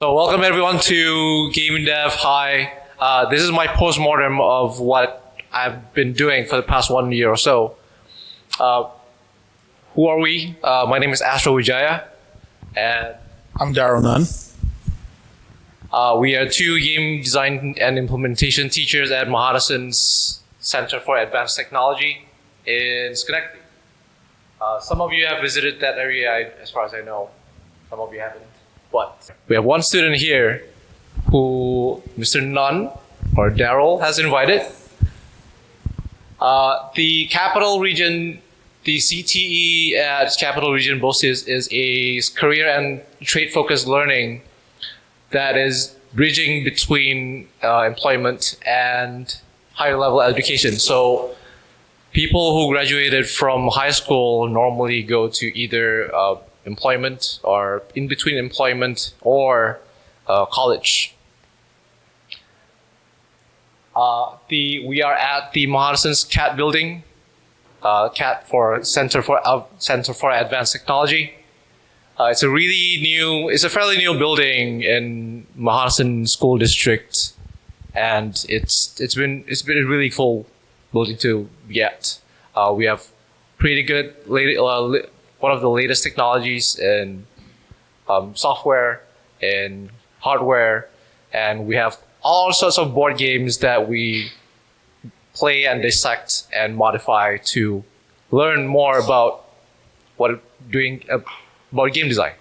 So welcome everyone to Game Dev High. This is my post-mortem of what I've been doing for the past 1 year or so. Who are we? My name is Astra Wijaya, and I'm Nunn. We are two game design and implementation teachers at Mohonasen Center for Advanced Technology in Schenectady. Some of you have visited that area, as far as I know. Some of you haven't. But we have one student here who Mr. Nunn, or Daryl, has invited. The Capital Region, the CTE at Capital Region BOCES is a career and trade-focused learning that is bridging between employment and higher level education. So people who graduated from high school normally go to either employment or in between employment or college. We are at the Mohonasen's CAT building, CAT for Center for Advanced Technology. It's a fairly new building in Mohonasen School District, and it's been a really cool building to get. We have pretty good one of the latest technologies in software and hardware, and we have all sorts of board games that we play and dissect and modify to learn more about about game design.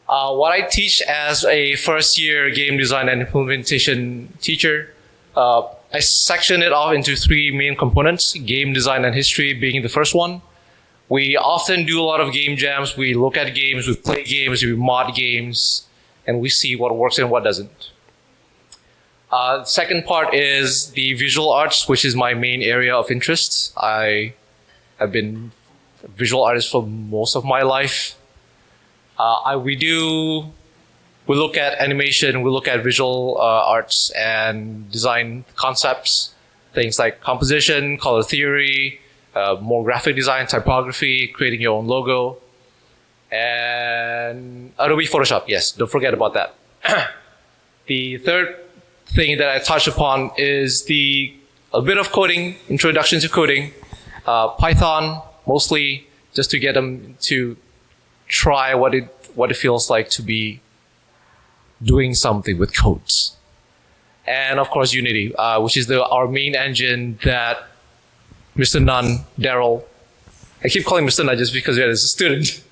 What I teach as a first-year game design and implementation teacher, I section it off into three main components: game design and history being the first one. We often do a lot of game jams. We look at games, we play games, we mod games, and we see what works and what doesn't. The second part is the visual arts, which is my main area of interest. I have been a visual artist for most of my life. We look at animation, we look at visual arts and design concepts, things like composition, color theory, more graphic design, typography, creating your own logo, and Adobe Photoshop. Yes, don't forget about that. The third thing that I touch upon is a bit of coding, introduction to coding, Python mostly, just to get them to try what it feels like to be doing something with codes, and of course Unity, which is our main engine that Mr. Nunn, Daryl, I keep calling Mr. Nunn just because he is a student,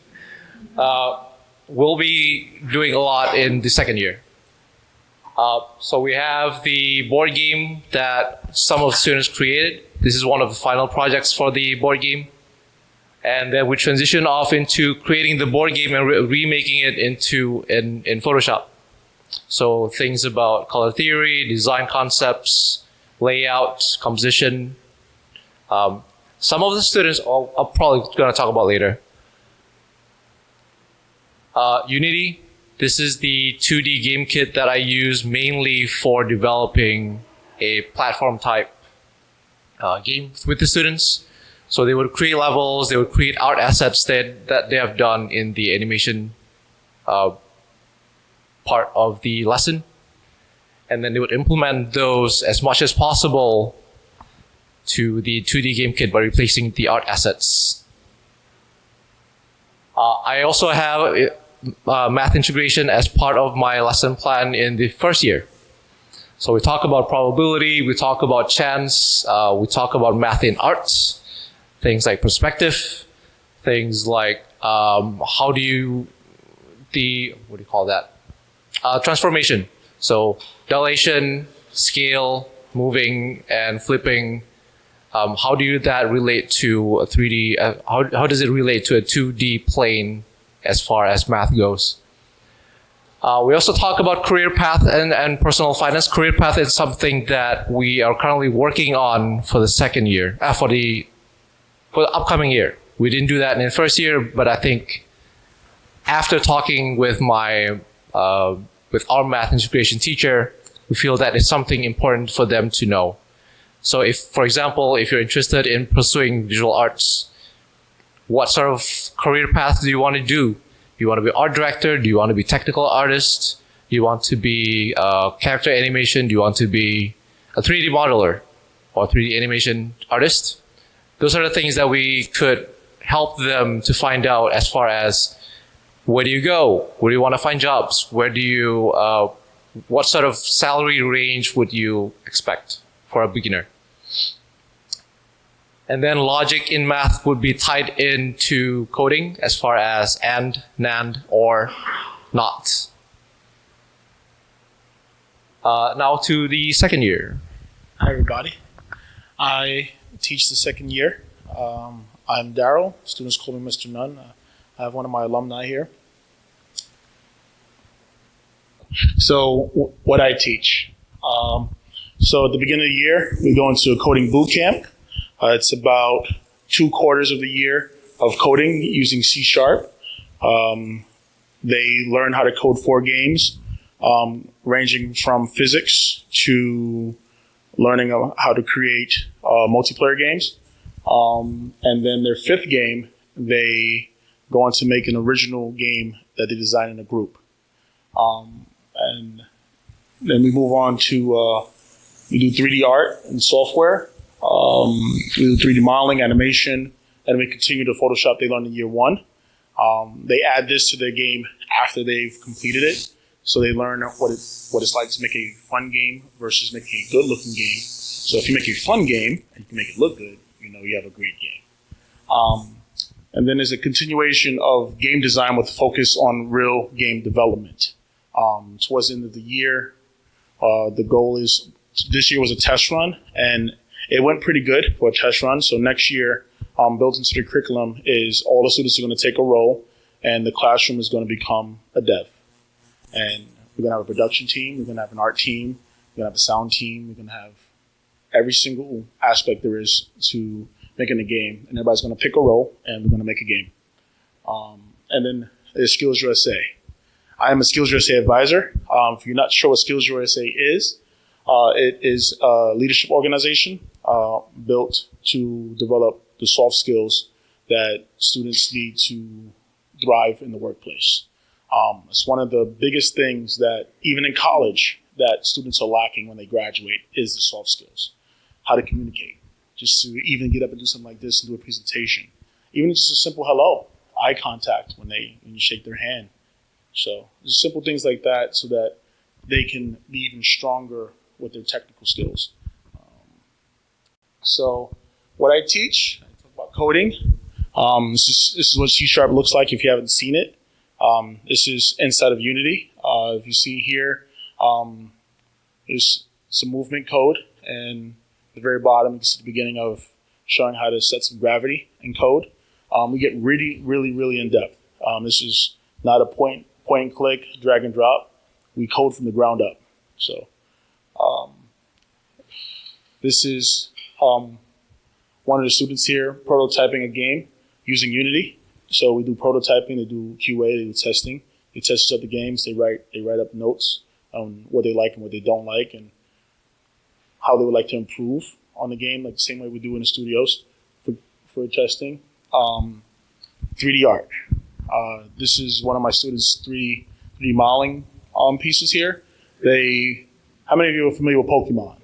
will be doing a lot in the second year. So we have the board game that some of the students created. This is one of the final projects for the board game. And then we transition off into creating the board game and remaking it in Photoshop. So things about color theory, design concepts, layout, composition. Some of the students are probably going to talk about later. Unity. This is the 2D game kit that I use mainly for developing a platform type game with the students. So they would create levels, they would create art assets that they have done in the animation part of the lesson. And then they would implement those as much as possible to the 2D game kit by replacing the art assets. I also have math integration as part of my lesson plan in the first year. So we talk about probability, we talk about chance, we talk about math in arts, things like perspective, things like transformation. So dilation, scale, moving, and flipping. How do that relate to a 3D? How does it relate to a 2D plane as far as math goes? We also talk about career path and personal finance. Career path is something that we are currently working on for the second year, for the upcoming year. We didn't do that in the first year, but I think after talking with with our math integration teacher, we feel that it's something important for them to know. So for example, if you're interested in pursuing visual arts, what sort of career path do you want to do? you want to be art director? Do you want to be technical artist? Do you want to be character animation? Do you want to be a 3D modeler or 3D animation artist? Those are the things that we could help them to find out as far as where do you go? Where do you want to find jobs? Where do you, what sort of salary range would you expect for a beginner? And then logic in math would be tied into coding as far as and, NAND, or not. Now to the second year. Hi, everybody. I teach the second year. I'm Daryl. Students call me Mr. Nunn. I have one of my alumni here. So what I teach. So at the beginning of the year, we go into a coding boot camp. It's about 2 quarters of the year of coding using C#. They learn how to code 4 games, ranging from physics to learning how to create multiplayer games. And then their 5th game, they go on to make an original game that they design in a group. And then we move on to, we do 3D art and software. We do 3D modeling, animation, and we continue to Photoshop they learned in year 1. They add this to their game after they've completed it. So they learn what it's like to make a fun game versus making a good-looking game. So if you make a fun game and you can make it look good, you know you have a great game. And then there's a continuation of game design with focus on real game development. Towards the end of the year, the goal is, this year was a test run, and it went pretty good for a test run. So next year, built into the curriculum is all the students are going to take a role, and the classroom is going to become a dev. And we're going to have a production team, we're going to have an art team, we're going to have a sound team, we're going to have every single aspect there is to making a game, and everybody's going to pick a role, and we're going to make a game. And then there's Skills USA. I am a Skills USA advisor. If you're not sure what Skills USA is, it is a leadership organization built to develop the soft skills that students need to thrive in the workplace. It's one of the biggest things that, even in college, that students are lacking when they graduate is the soft skills. How to communicate, just to even get up and do something like this and do a presentation. Even just a simple hello, eye contact when you shake their hand. So just simple things like that so that they can be even stronger with their technical skills. So what I teach, I talk about coding. This is what C# looks like if you haven't seen it. This is inside of Unity. If you see here, there's some movement code, and at the very bottom, you can see the beginning of showing how to set some gravity in code. We get really in depth. This is not a point and click, drag and drop. We code from the ground up. So this is one of the students here prototyping a game using Unity. So we do prototyping, they do QA, they do testing. They test out the games, they write up notes on what they like and what they don't like, and how they would like to improve on the game, like the same way we do in the studios for testing. 3D art. This is one of my students' 3D modeling pieces here. How many of you are familiar with Pokemon?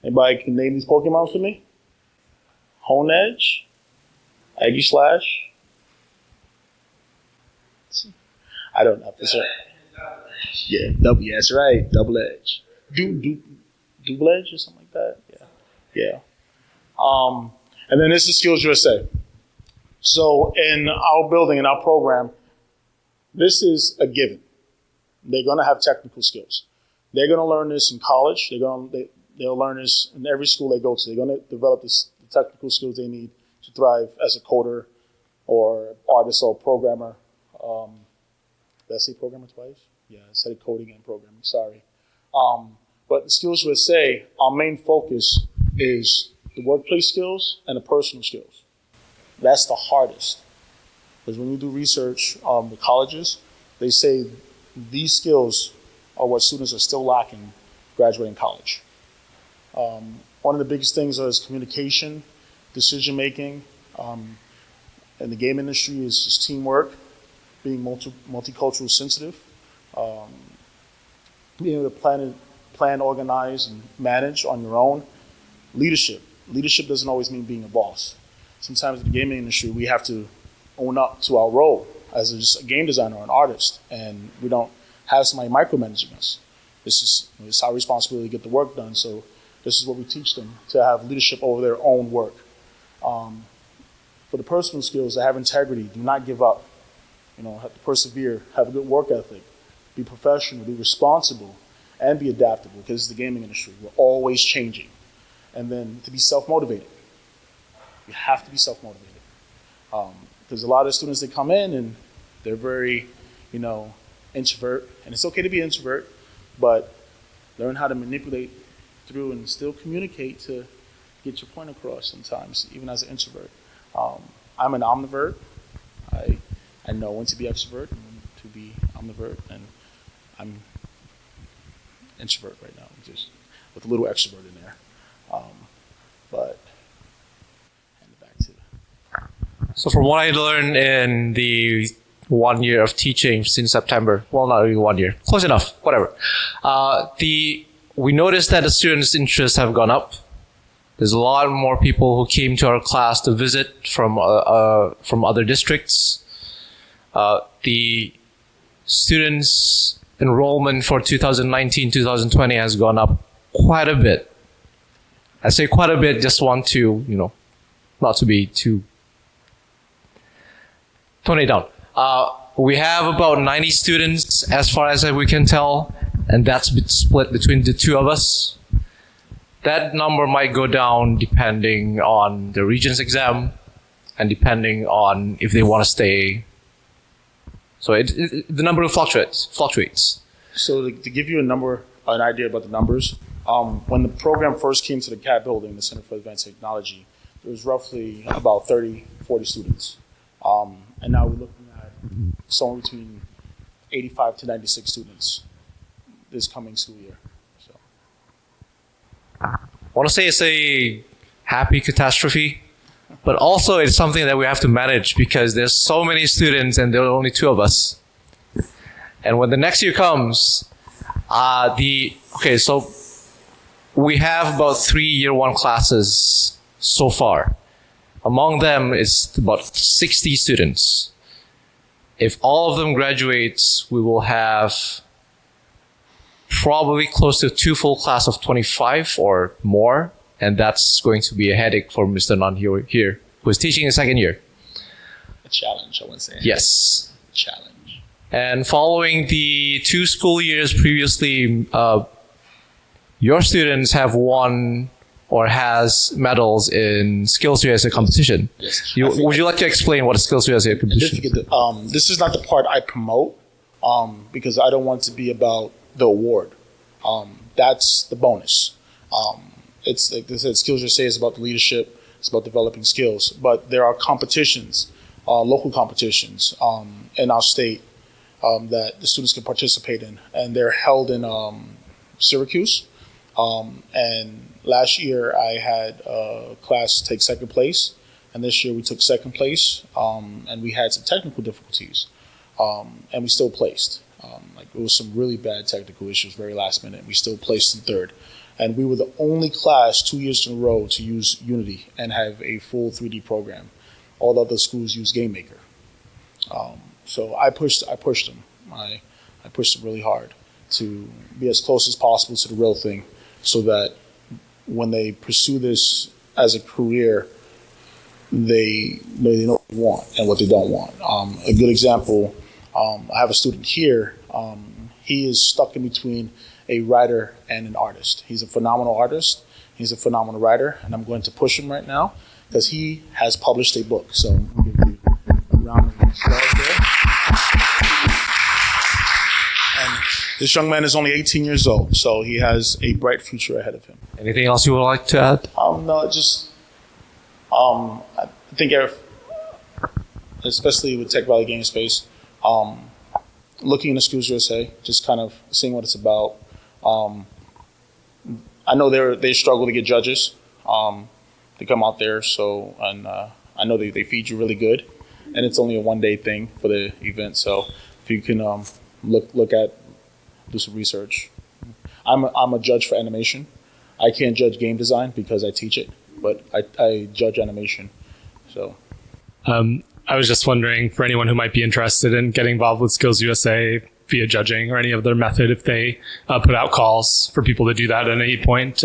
Anybody can name these Pokemon for me? Honedge, Aegislash. I don't know. Yeah, that's right. Double Edge. Double Edge or something like that. Yeah. And then this is Skills USA. So in our building, in our program, this is a given. They're going to have technical skills. They're going to learn this in college. They'll learn this in every school they go to. They're going to develop the technical skills they need to thrive as a coder or artist or programmer. Did I say programmer twice? Yeah, I said coding and programming, sorry. But the Skills USA, our main focus is the workplace skills and the personal skills. That's the hardest. Because when you do research with colleges, they say these skills are what students are still lacking graduating college. One of the biggest things is communication, decision making. In the game industry is just teamwork. being multicultural sensitive, being able to plan, organize, and manage on your own. Leadership. Leadership doesn't always mean being a boss. Sometimes in the gaming industry, we have to own up to our role as just a game designer or an artist, and we don't have somebody micromanaging us. It's our responsibility to get the work done, so this is what we teach them, to have leadership over their own work. For the personal skills, to have integrity, do not give up. Have to persevere, have a good work ethic, be professional, be responsible, and be adaptable, because it's the gaming industry. We're always changing. And then to be self-motivated. You have to be self-motivated. Because a lot of students, they come in and they're very, introvert. And it's okay to be introvert, but learn how to manipulate through and still communicate to get your point across sometimes, even as an introvert. I'm an omnivert. I know when to be extrovert and when to be omnivert, and I'm introvert right now, just with a little extrovert in there. But hand it back to. So from what I learned in the 1 year of teaching since September, well, not really 1 year, close enough, whatever. We noticed that the students' interests have gone up. There's a lot more people who came to our class to visit from other districts. The students' enrollment for 2019-2020 has gone up quite a bit. I say quite a bit, just want to, not to be too... Tone it down. We have about 90 students as far as we can tell, and that's split between the two of us. That number might go down depending on the region's exam and depending on if they want to stay. So the number fluctuates. So to give you an idea about the numbers, when the program first came to the CAT building, the Center for Advanced Technology, there was roughly about 40 students. And now we're looking at somewhere between 85 to 96 students this coming school year. So, I want to say it's a happy catastrophe, but also it's something that we have to manage because there's so many students and there are only two of us. And when the next year comes, so we have about 3 year one classes so far. Among them is about 60 students. If all of them graduate, we will have probably close to 2 full class of 25 or more. And that's going to be a headache for Mr. Nunn here, who is teaching in second year. A challenge, I would say. Yes. A challenge. And following the 2 school years previously, your students have won or has medals in Skills USA competition. Yes. Would you like to explain what a Skills USA competition is? This is not the part I promote because I don't want it to be about the award. That's the bonus. It's like they said, Skills USA is about the leadership. It's about developing skills. But there are competitions, local competitions in our state that the students can participate in. And they're held in Syracuse. And last year I had a class take second place. And this year we took second place. And we had some technical difficulties. And we still placed. It was some really bad technical issues, very last minute. We still placed in third. And we were the only class 2 years in a row to use Unity and have a full 3D program. All the other schools use GameMaker. So I pushed them. I pushed them really hard to be as close as possible to the real thing so that when they pursue this as a career, they know what they want and what they don't want. A good example, I have a student here. He is stuck in between a writer and an artist. He's a phenomenal artist. He's a phenomenal writer, and I'm going to push him right now because he has published a book. So I'll give you a round of applause there. And this young man is only 18 years old, so he has a bright future ahead of him. Anything else you would like to add? No, just I think, especially with Tech Valley Game Space, looking into Skills USA, just kind of seeing what it's about. I know they struggle to get judges to come out there, and I know they feed you really good. and it's only a 1-day thing for the event. So if you can do some research. I'm a judge for animation. I can't judge game design because I teach it, but I judge animation. So. I was just wondering, for anyone who might be interested in getting involved with Skills USA via judging or any other method, if they put out calls for people to do that at any point,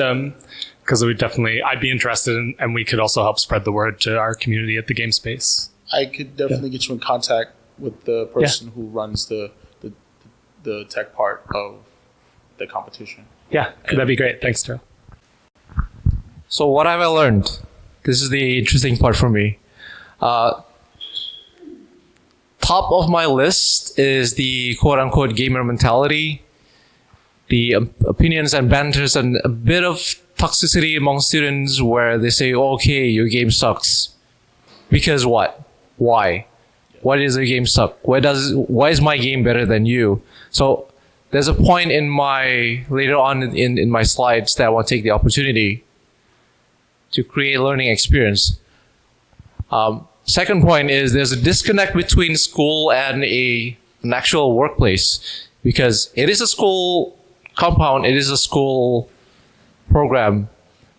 because I'd be interested in, and we could also help spread the word to our community at the game space. I could definitely get you in contact with the person who runs the tech part of the competition. Yeah, that'd be great. Thanks, Joe. So what have I learned? This is the interesting part for me. Top of my list is the quote-unquote gamer mentality, the opinions and banters, and a bit of toxicity among students where they say, okay, your game sucks. Because what? Why? Why does your game suck? Why is my game better than you? So there's a point later on in my slides that I want to take the opportunity to create a learning experience. Second point is there's a disconnect between school and an actual workplace, because it is a school compound, it is a school program,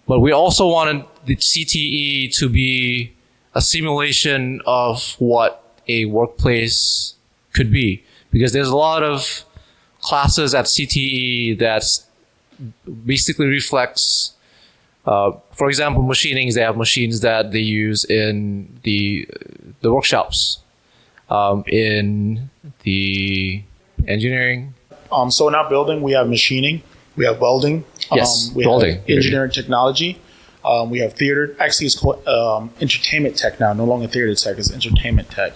but we also wanted the CTE to be a simulation of what a workplace could be, because there's a lot of classes at CTE that basically reflects for example, machinings, they have machines that they use in the workshops. In the engineering. So in our building, we have machining, we have welding, we welding. have engineering technology, we have theater. Actually, it's called entertainment tech now, no longer theater tech, it's entertainment tech.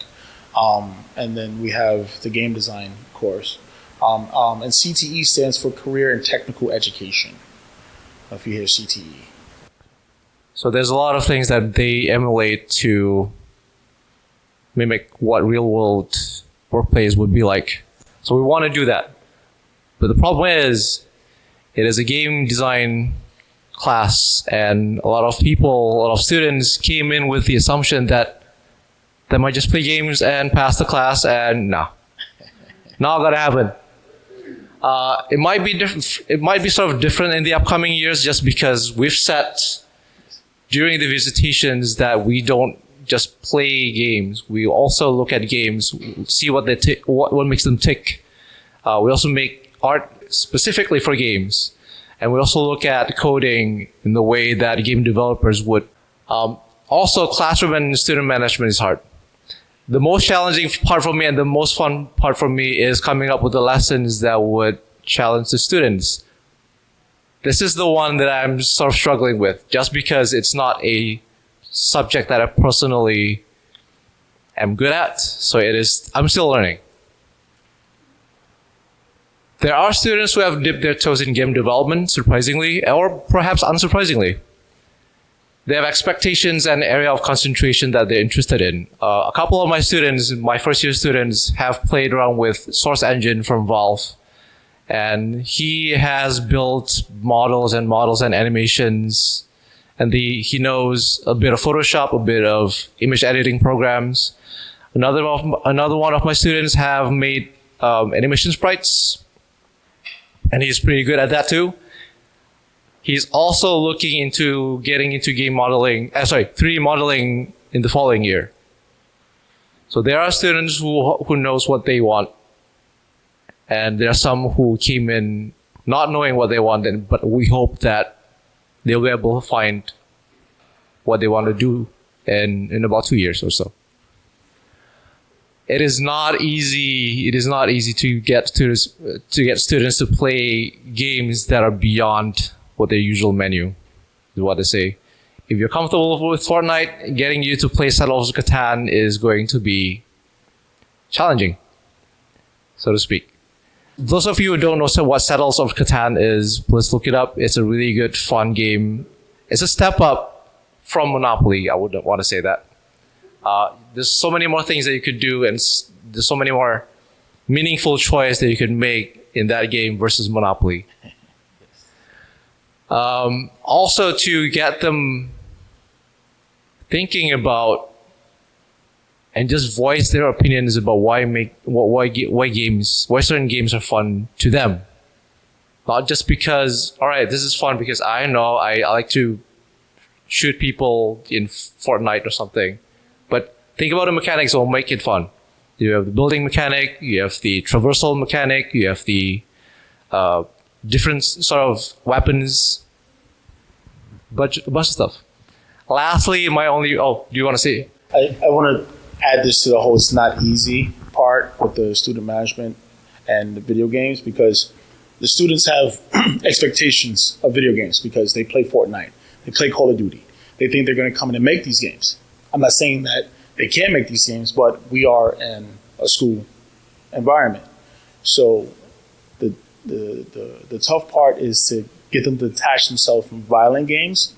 And then we have the game design course. And CTE stands for Career and Technical Education, if you hear CTE. So there's a lot of things that they emulate to mimic what real world workplace would be like. So we want to do that. But the problem is, it is a game design class, and a lot of students came in with the assumption that they might just play games and pass the class, and no. Not gonna happen. It might be different. It might be sort of different in the upcoming years, just because we've set during the visitations that we don't just play games. We also look at games, see what what makes them tick. We also make art specifically for games, and we also look at coding in the way that game developers would. Also, classroom and student management is hard. The most challenging part for me and the most fun part for me is coming up with the lessons that would challenge the students. This is the one that I'm sort of struggling with, just because it's not a subject that I personally am good at. So I'm still learning. There are students who have dipped their toes in game development, surprisingly, or perhaps unsurprisingly. They have expectations and area of concentration that they're interested in. A couple of my students, my first year students, have played around with Source Engine from Valve. And he has built models and animations, and he knows a bit of Photoshop, a bit of image editing programs. Another one of my students have made animation sprites, and he's pretty good at that too. He's also looking into getting into 3D modeling in the following year. So there are students who knows what they want. And there are some who came in not knowing what they want, but we hope that they'll be able to find what they want to do in about 2 years or so. It is not easy. It is not easy to get students to play games that are beyond what their usual menu is what they say. If you're comfortable with Fortnite, getting you to play Settlers of Catan is going to be challenging, so to speak. Those of you who don't know what Settlers of Catan is, please look it up. It's a really good, fun game. It's a step up from Monopoly. I wouldn't want to say that. There's so many more things that you could do, and there's so many more meaningful choices that you could make in that game versus Monopoly. Also, to get them thinking about and just voice their opinions about why certain games are fun to them. Not just because, all right, this is fun because I know I like to shoot people in Fortnite or something. But think about the mechanics that will make it fun. You have the building mechanic, you have the traversal mechanic, you have the different sort of weapons, a bunch of stuff. Lastly, do you want to say? I want to add this to the whole it's not easy part with the student management and the video games, because the students have expectations of video games because they play Fortnite, they play Call of Duty. They think they're going to come in and make these games. I'm not saying that they can't make these games, but we are in a school environment. So the tough part is to get them to detach themselves from violent games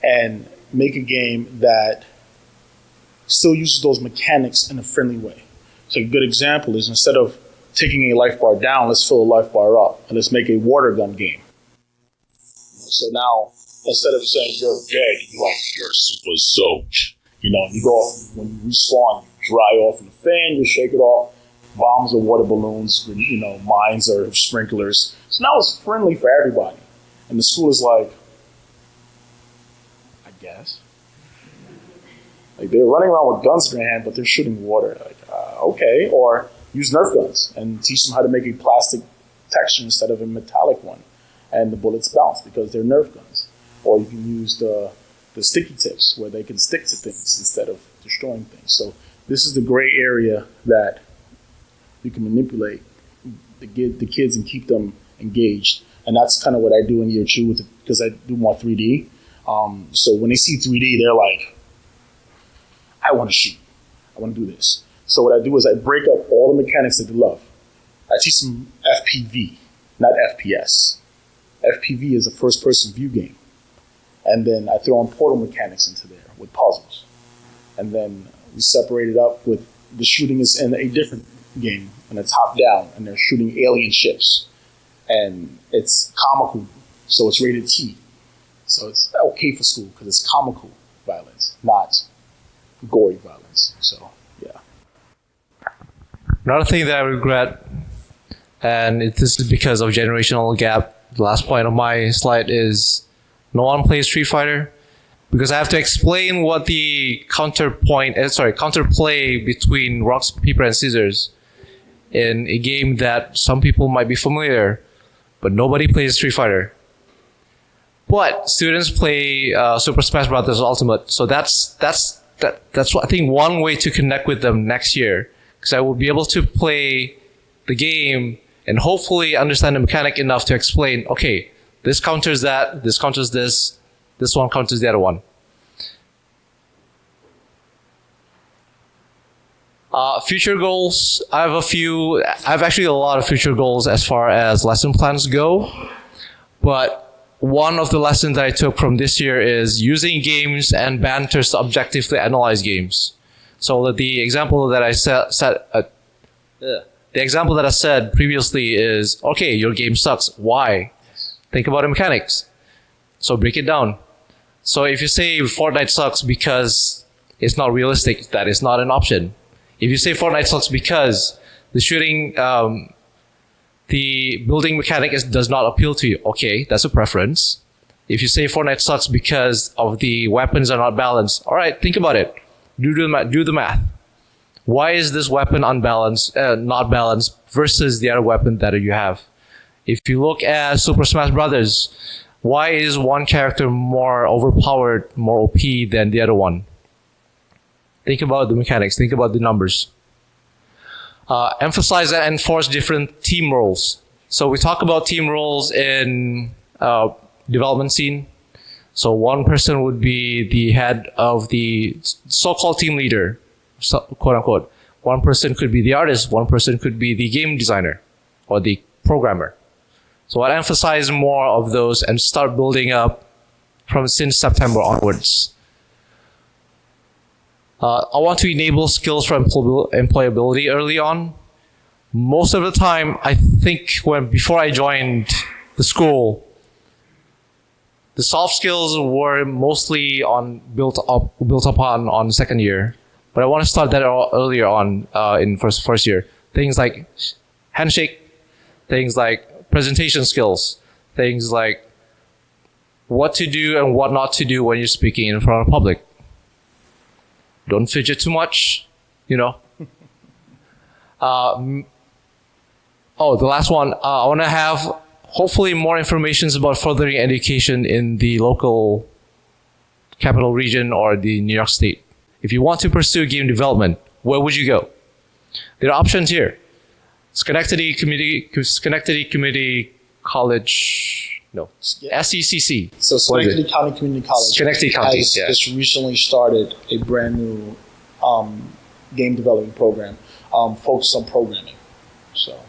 and make a game that still uses those mechanics in a friendly way. So a good example is, instead of taking a life bar down, let's fill a life bar up, and let's make a water gun game. So now, instead of saying you're dead, you're super soaked. You go off, when you respawn, you dry off in the fan, you shake it off. Bombs are water balloons, mines are sprinklers. So now it's friendly for everybody. And the school is like, I guess. Like, they're running around with guns in their hand, but they're shooting water. Like, okay. Or use Nerf guns and teach them how to make a plastic texture instead of a metallic one. And the bullets bounce because they're Nerf guns. Or you can use the sticky tips where they can stick to things instead of destroying things. So this is the gray area that you can manipulate the kids and keep them engaged. And that's kind of what I do in year 2 because I do more 3D. So when they see 3D, they're like, I want to shoot. I want to do this. So what I do is I break up all the mechanics that they love. I teach them FPV, not FPS. FPV is a first-person view game. And then I throw in portal mechanics into there with puzzles. And then we separate it up with the shooting is in a different game, and it's top-down, and they're shooting alien ships. And it's comical, so it's rated T. So it's okay for school because it's comical violence, not gory violence. So, yeah. Another thing that I regret, and this is because of generational gap, the last point of my slide is no one plays Street Fighter, because I have to explain what the counterplay between rocks, paper, and scissors in a game that some people might be familiar, but nobody plays Street Fighter. But students play Super Smash Bros. Ultimate, so that's what I think one way to connect with them next year, because I will be able to play the game and hopefully understand the mechanic enough to explain, okay, this counters that, this counters this one counters the other one. Future goals, I have actually a lot of future goals as far as lesson plans go, but one of the lessons that I took from this year is using games and banters to objectively analyze games. So the example that I said previously is, okay, your game sucks. Why? Think about the mechanics. So break it down. So if you say Fortnite sucks because it's not realistic, that is not an option. If you say Fortnite sucks because the shooting, the building mechanic does not appeal to you, okay, that's a preference. If you say Fortnite sucks because of the weapons are not balanced, all right, think about it. Do the math. Why is this weapon unbalanced, not balanced versus the other weapon that you have? If you look at Super Smash Brothers, why is one character more overpowered, more OP than the other one? Think about the mechanics. Think about the numbers. Emphasize and enforce different team roles. So we talk about team roles in development scene. So one person would be the head of the so-called team leader, quote unquote. One person could be the artist. One person could be the game designer or the programmer. So I'd emphasize more of those and start building up since September onwards. I want to enable skills for employability early on. Most of the time, I think before I joined the school, the soft skills were mostly built upon second year. but I want to start that earlier on in first year. Things like handshake, things like presentation skills, things like what to do and what not to do when you're speaking in front of public. Don't fidget too much, you know. The last one. I want to have hopefully more information about furthering education in the local Capital Region or the New York State. If you want to pursue game development, where would you go? There are options here. Schenectady Community College, no, SECC. So Schenectady County Community College Schenectady County, has yeah. just recently started a brand new game development program focused on programming. So,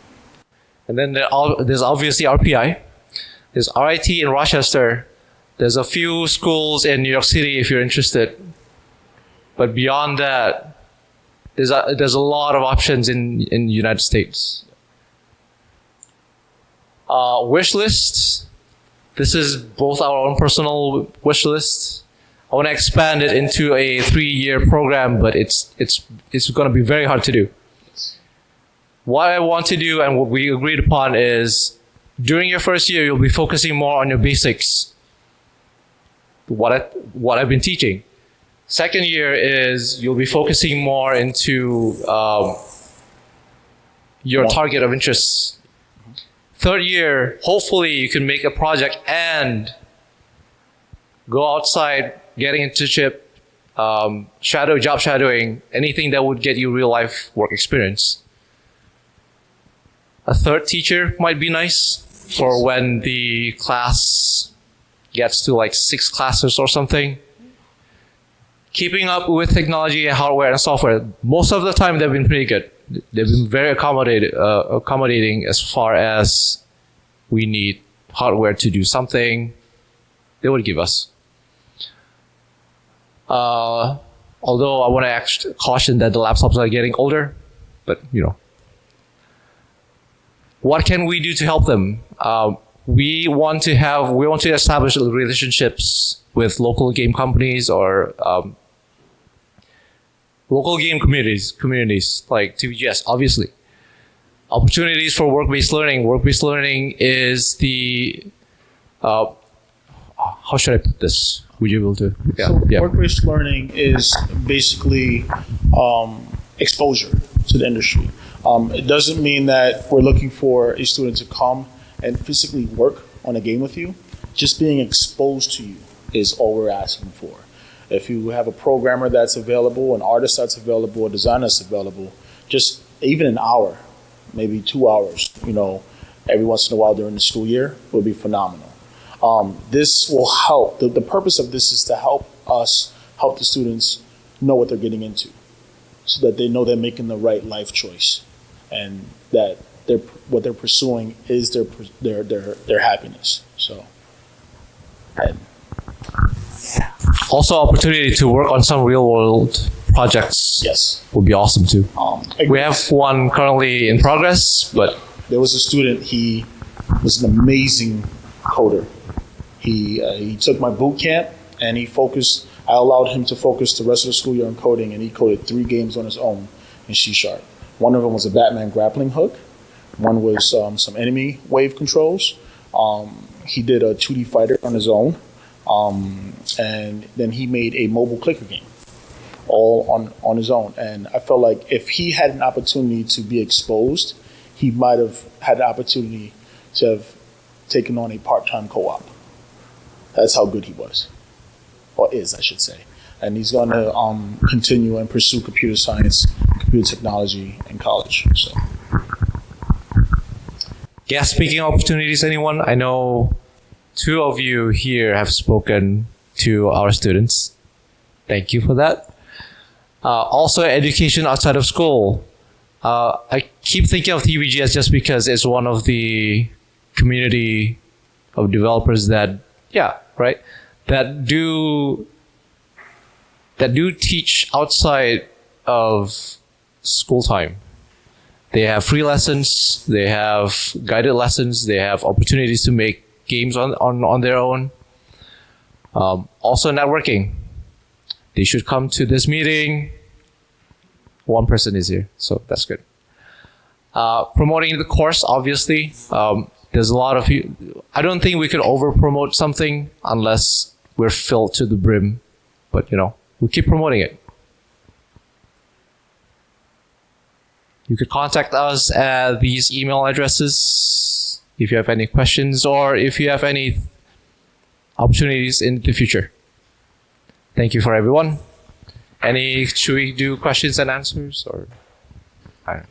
and then there's obviously RPI. There's RIT in Rochester. There's a few schools in New York City if you're interested. But beyond that, there's a lot of options in the United States. Wish list. This is both our own personal wish list. I want to expand it into a 3-year program, but it's going to be very hard to do. What I want to do and what we agreed upon is during your first year, you'll be focusing more on your basics, what I've been teaching. Second year is you'll be focusing more into your target of interest. Third year, hopefully you can make a project and go outside, getting internship, job shadowing, anything that would get you real life work experience. A third teacher might be nice for when the class gets to like 6 classes or something. Keeping up with technology and hardware and software, most of the time they've been pretty good. They've been very accommodating as far as we need hardware to do something, they would give us. Although I want to caution that the laptops are getting older, but you know. What can we do to help them? We want to establish relationships with local game companies or local game communities like TVGS, obviously. Opportunities for work-based learning. Work-based learning is the, how should I put this? Would you be able to? Yeah. Work-based learning is basically exposure to the industry. It doesn't mean that we're looking for a student to come and physically work on a game with you. Just being exposed to you is all we're asking for. If you have a programmer that's available, an artist that's available, a designer that's available, just even an hour, maybe 2 hours, every once in a while during the school year will be phenomenal. This will help. The purpose of this is to help the students know what they're getting into so that they know they're making the right life choice and that what they're pursuing is their happiness. So, also opportunity to work on some real world projects. Yes, would be awesome too. We have one currently in progress, but there was a student. He was an amazing coder. He took my boot camp and he focused. I allowed him to focus the rest of the school year on coding, and he coded 3 games on his own in C#. One of them was a Batman grappling hook. One was some enemy wave controls. He did a 2D fighter on his own. And then he made a mobile clicker game all on his own. And I felt like if he had an opportunity to be exposed, he might have had the opportunity to have taken on a part-time co-op. That's how good he was, or is, I should say. And he's going to continue and pursue computer science, computer technology in college. So, yeah, speaking of opportunities, anyone? I know 2 of you here have spoken to our students. Thank you for that. Also, education outside of school. I keep thinking of TVGS just because it's one of the community of developers that do teach outside of school time. They have free lessons, they have guided lessons, they have opportunities to make games on their own. Also networking. They should come to this meeting, one person is here, so that's good. Promoting the course, obviously. There's a lot of you. I don't think we could over promote something unless we're filled to the brim, but we keep promoting it. You could contact us at these email addresses if you have any questions or if you have any opportunities in the future. Thank you for everyone. Should we do questions and answers or? All right.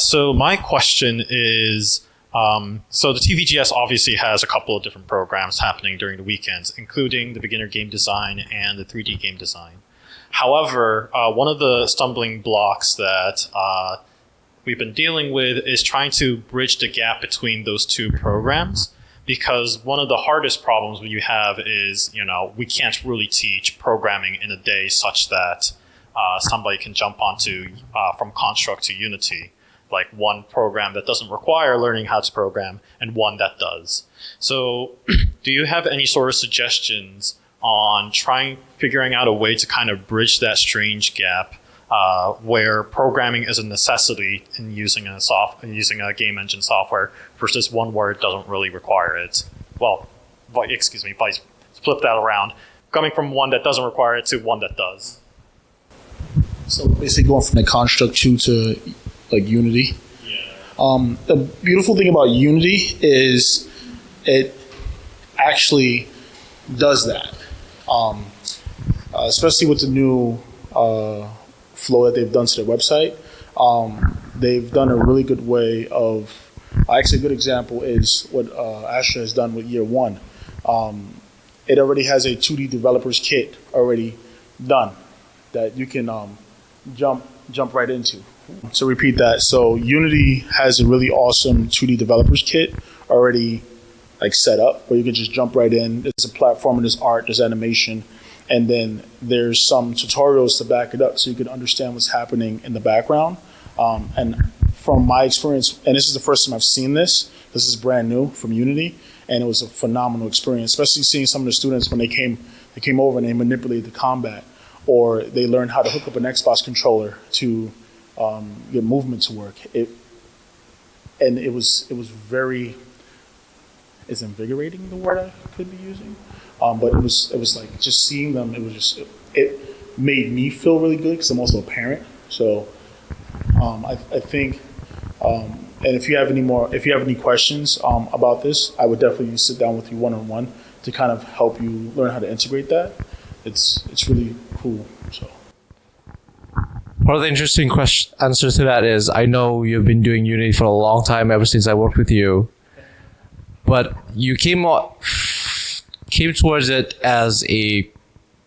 So my question is, so the TVGS obviously has a couple of different programs happening during the weekends, including the beginner game design and the 3D game design. However, one of the stumbling blocks that we've been dealing with is trying to bridge the gap between those two programs, because one of the hardest problems you have is, we can't really teach programming in a day such that somebody can jump onto from Construct to Unity, like one program that doesn't require learning how to program and one that does. So do you have any sort of suggestions on figuring out a way to kind of bridge that strange gap where programming is a necessity in using a game engine software versus one where it doesn't really require it? Well, flip that around. Coming from one that doesn't require it to one that does. So basically going from the Construct 2 to Unity. Yeah. The beautiful thing about Unity is it actually does that. Especially with the new flow that they've done to their website. They've done a really good way of, actually a good example is what Astra has done with year one. It already has a 2D developer's kit already done that you can jump right into. So repeat that. So Unity has a really awesome 2D developers kit already set up where you can just jump right in. There's a platform, and there's art, there's animation, and then there's some tutorials to back it up so you can understand what's happening in the background. And from my experience, and this is the first time I've seen this is brand new from Unity, and it was a phenomenal experience, especially seeing some of the students when they came over and they manipulated the combat, or they learned how to hook up an Xbox controller to get movement to work. It was very, is invigorating the word I could be using? But it was like just seeing them, it made me feel really good because I'm also a parent. So I think, and if you have any questions about this, I would definitely sit down with you one-on-one to kind of help you learn how to integrate that. It's really cool. So part of the interesting answer to that is, I know you've been doing Unity for a long time, ever since I worked with you, but you came towards it as a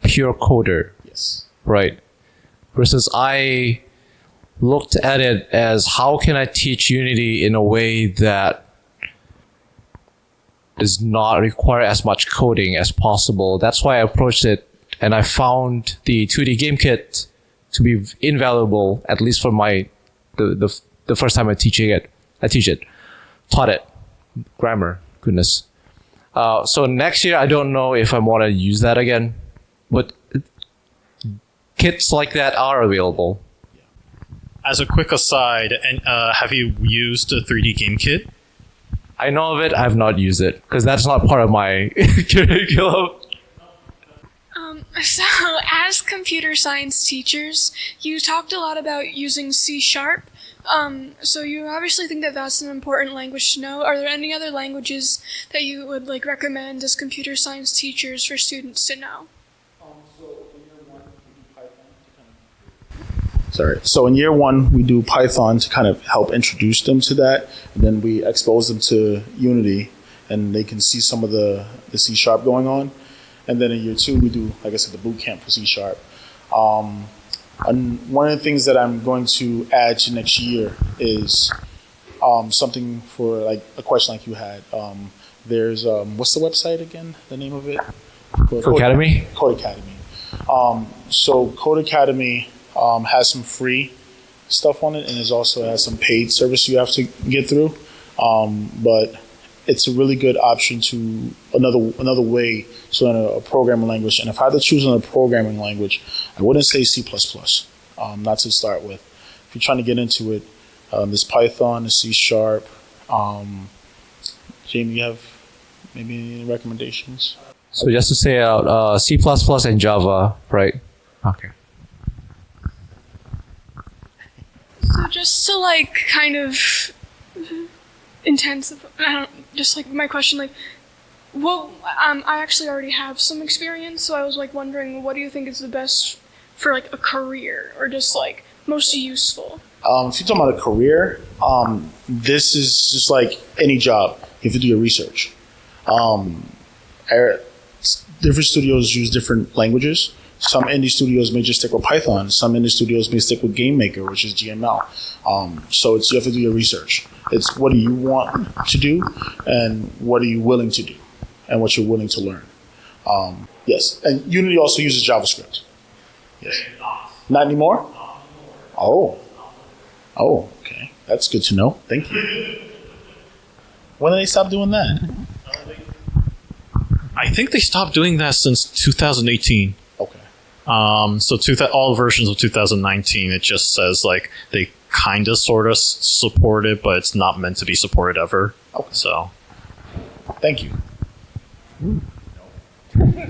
pure coder. Yes. Right. Versus I looked at it as, how can I teach Unity in a way that does not require as much coding as possible? That's why I approached it, and I found the 2D game kit to be invaluable, at least for the first time I teach it. Taught it. Grammar. Goodness. So next year, I don't know if I want to use that again, but kits like that are available. As a quick aside, have you used a 3D game kit? I know of it. I have not used it because that's not part of my curriculum. So, as computer science teachers, you talked a lot about using C#. So you obviously think that that's an important language to know. Are there any other languages that you would recommend as computer science teachers for students to know? So in year one, we do Python to kind of help introduce them to that, and then we expose them to Unity, and they can see some of the C# going on. And then in year two, we do, like I said, the boot camp for C#. And one of the things that I'm going to add to next year is something for a question like you had. There's, what's the website again, the name of it? Code Academy? Code Academy. So Code Academy has some free stuff on it, and it also has some paid service you have to get through. But it's a really good option to another way to learn a programming language. And if I had to choose another programming language, I wouldn't say C++, not to start with. If you're trying to get into it, there's Python, there's C#. Jamie, you have maybe any recommendations? So just to say out, C++ and Java, right? Okay. So just to like kind of intensive, just like my question, like, well, I actually already have some experience, so I was like wondering, what do you think is the best for like a career, or just like most useful? If you're talking about a career, this is just like any job. You have to do your research. Different studios use different languages. Some indie studios may just stick with Python. Some indie studios may stick with GameMaker, which is GML. So you have to do your research. It's what do you want to do, and what are you willing to do, and what you're willing to learn. Yes, and Unity also uses JavaScript. Yes. Not anymore? Oh, okay. That's good to know. Thank you. When did they stop doing that? I think they stopped doing that since 2018. Okay. So all versions of 2019, it just says like they kind of sort of support it, but it's not meant to be supported ever. Okay. So, thank you.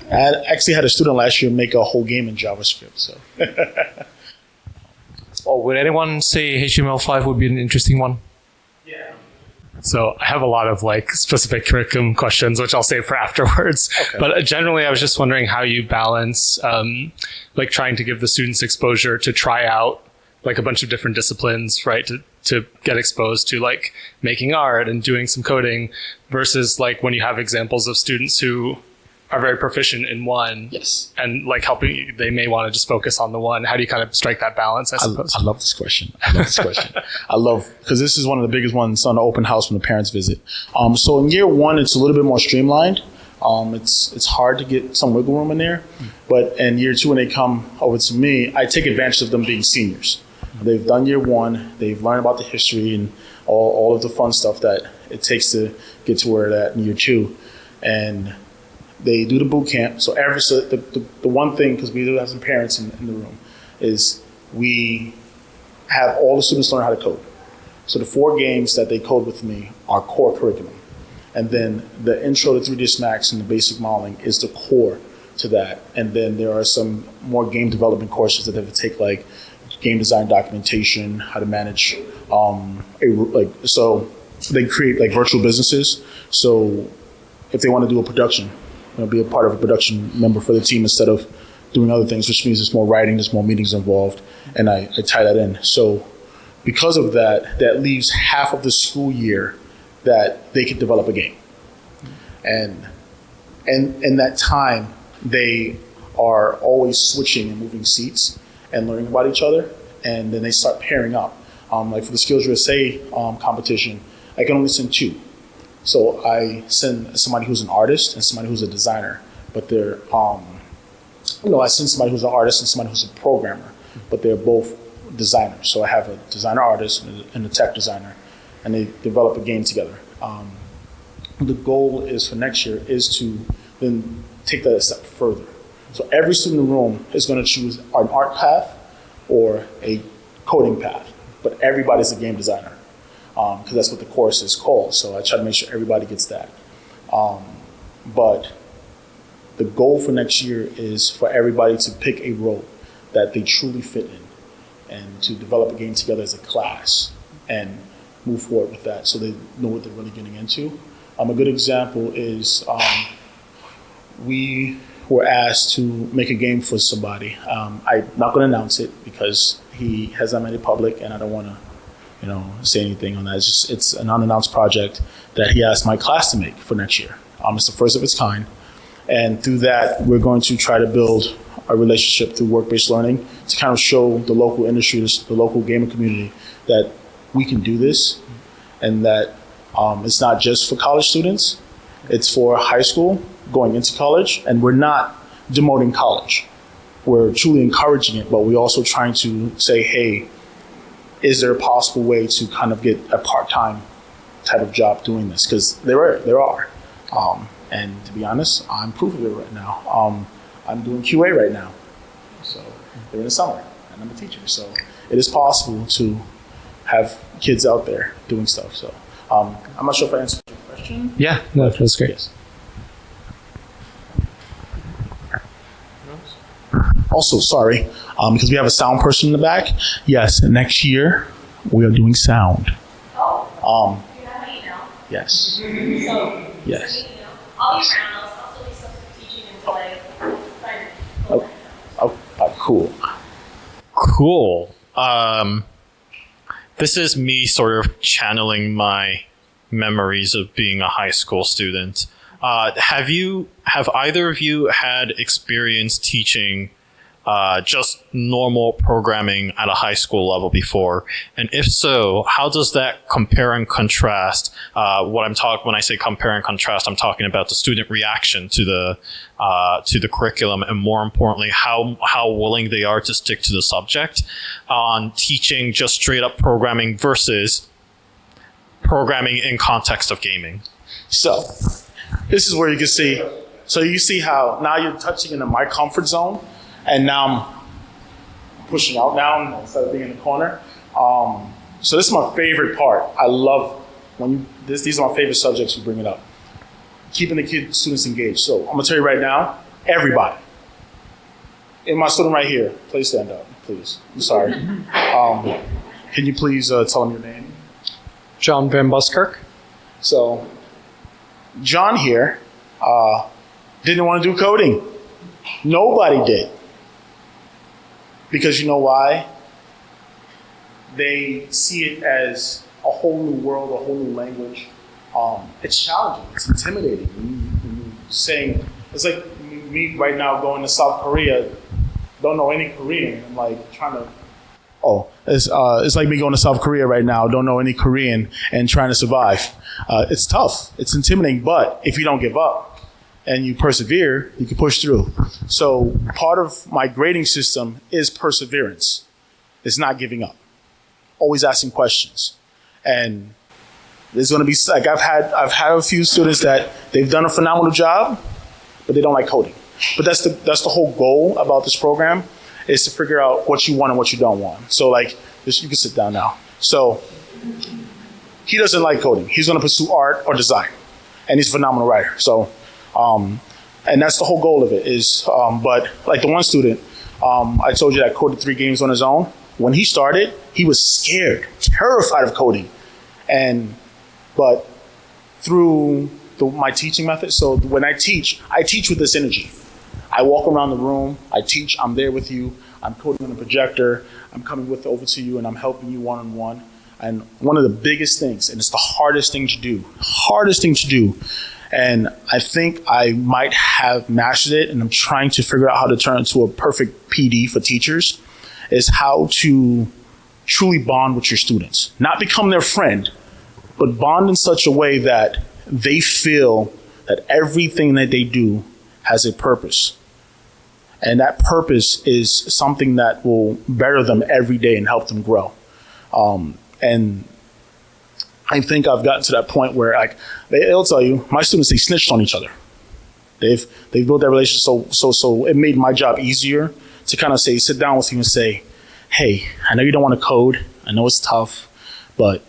I actually had a student last year make a whole game in JavaScript. So. Oh, would anyone say HTML5 would be an interesting one? So I have a lot of like specific curriculum questions, which I'll save for afterwards. Okay. But generally, I was just wondering how you balance like trying to give the students exposure to try out like a bunch of different disciplines, right? To get exposed to like making art and doing some coding versus like when you have examples of students who are very proficient in one. Yes. And like helping you, they may want to just focus on the one. How do you kind of strike that balance, I suppose? I love this question. Because this is one of the biggest ones on the open house when the parents visit. So in year one, it's a little bit more streamlined. It's hard to get some wiggle room in there. But in year two, when they come over to me, I take advantage of them being seniors. They've done year one. They've learned about the history and all of the fun stuff that it takes to get to where they're at in year two. And they do the boot camp. So the one thing, because we do have some parents in the room, is we have all the students learn how to code. So the 4 games that they code with me are core curriculum. And then the intro to 3ds Max and the basic modeling is the core to that. And then there are some more game development courses that they have to take, like game design documentation, how to manage, so they create like virtual businesses. So if they want to do a production, be a part of a production member for the team instead of doing other things, which means there's more writing, there's more meetings involved, and I tie that in. So because of that, that leaves half of the school year that they can develop a game. And in that time, they are always switching and moving seats and learning about each other, and then they start pairing up. Like for the Skills USA competition, I can only send 2. So I send somebody who's an artist and somebody who's a designer, but they're, I send somebody who's an artist and somebody who's a programmer, but they're both designers. So I have a designer artist and a tech designer, and they develop a game together. The goal is for next year is to then take that a step further. So every student in the room is going to choose an art path or a coding path, but everybody's a game designer. Because that's what the course is called. So I try to make sure everybody gets that. But the goal for next year is for everybody to pick a role that they truly fit in and to develop a game together as a class and move forward with that so they know what they're really getting into. A good example is we were asked to make a game for somebody. I'm not going to announce it because he has not made it public and I don't want to say anything on that. It's an unannounced project that he asked my class to make for next year. It's the first of its kind. And through that, we're going to try to build a relationship through work-based learning to kind of show the local industry, the local gaming community, that we can do this and that it's not just for college students. It's for high school going into college. And we're not demoting college. We're truly encouraging it, but we're also trying to say, hey, is there a possible way to kind of get a part-time type of job doing this, because there are. And to be honest, I'm proof of it right now. I'm doing QA right now. So they're in the summer, and I'm a teacher. So it is possible to have kids out there doing stuff. So I'm not sure if I answered your question. Yeah, no, that's great. Yes. Also, sorry, because we have a sound person in the back. Yes, next year we are doing sound. Oh. You have my email. Yes. So. Yes. I'll be around. I'll still be stuff teaching until I find. Cool. Cool. This is me sort of channeling my memories of being a high school student. Have either of you had experience teaching just normal programming at a high school level before? And if so, how does that compare and contrast? When I say compare and contrast, I'm talking about the student reaction to the curriculum, and more importantly, how willing they are to stick to the subject on teaching just straight up programming versus programming in context of gaming. So this is where you can see. So you see how now you're touching into my comfort zone, and now I'm pushing out now instead of being in the corner. So this is my favorite part. I love when these are my favorite subjects you bring it up. Keeping the students engaged. So I'm gonna tell you right now, everybody. And my student right here, please stand up, please. I'm sorry. Can you please tell them your name? John Van Buskirk. So John here didn't want to do coding. Nobody did. Because you know why? They see it as a whole new world, a whole new language. It's challenging. It's intimidating. Saying it's like me right now going to South Korea, don't know any Korean. I'm like trying to. It's like me going to South Korea right now, don't know any Korean, and trying to survive. It's tough. It's intimidating. But if you don't give up and you persevere, you can push through. So part of my grading system is perseverance. It's not giving up. Always asking questions. And there's going to be, like I've had a few students that they've done a phenomenal job, but they don't like coding. But that's the whole goal about this program, is to figure out what you want and what you don't want. So like, you can sit down now. So he doesn't like coding. He's going to pursue art or design, and he's a phenomenal writer. So, and that's the whole goal of it is, but like the one student, I told you that coded 3 games on his own. When he started, he was scared, terrified of coding. But through my teaching method, so when I teach with this energy. I walk around the room, I teach, I'm there with you, I'm coding on a projector, I'm coming over to you, and I'm helping you one-on-one. And one of the biggest things, and it's the hardest thing to do, and I think I might have mastered it, and I'm trying to figure out how to turn it into a perfect PD for teachers, is how to truly bond with your students. Not become their friend, but bond in such a way that they feel that everything that they do has a purpose. And that purpose is something that will better them every day and help them grow. And I think I've gotten to that point where like they'll tell you, my students, they snitched on each other. They've built that relationship so it made my job easier to kind of sit down with you and say, hey, I know you don't want to code. I know it's tough, but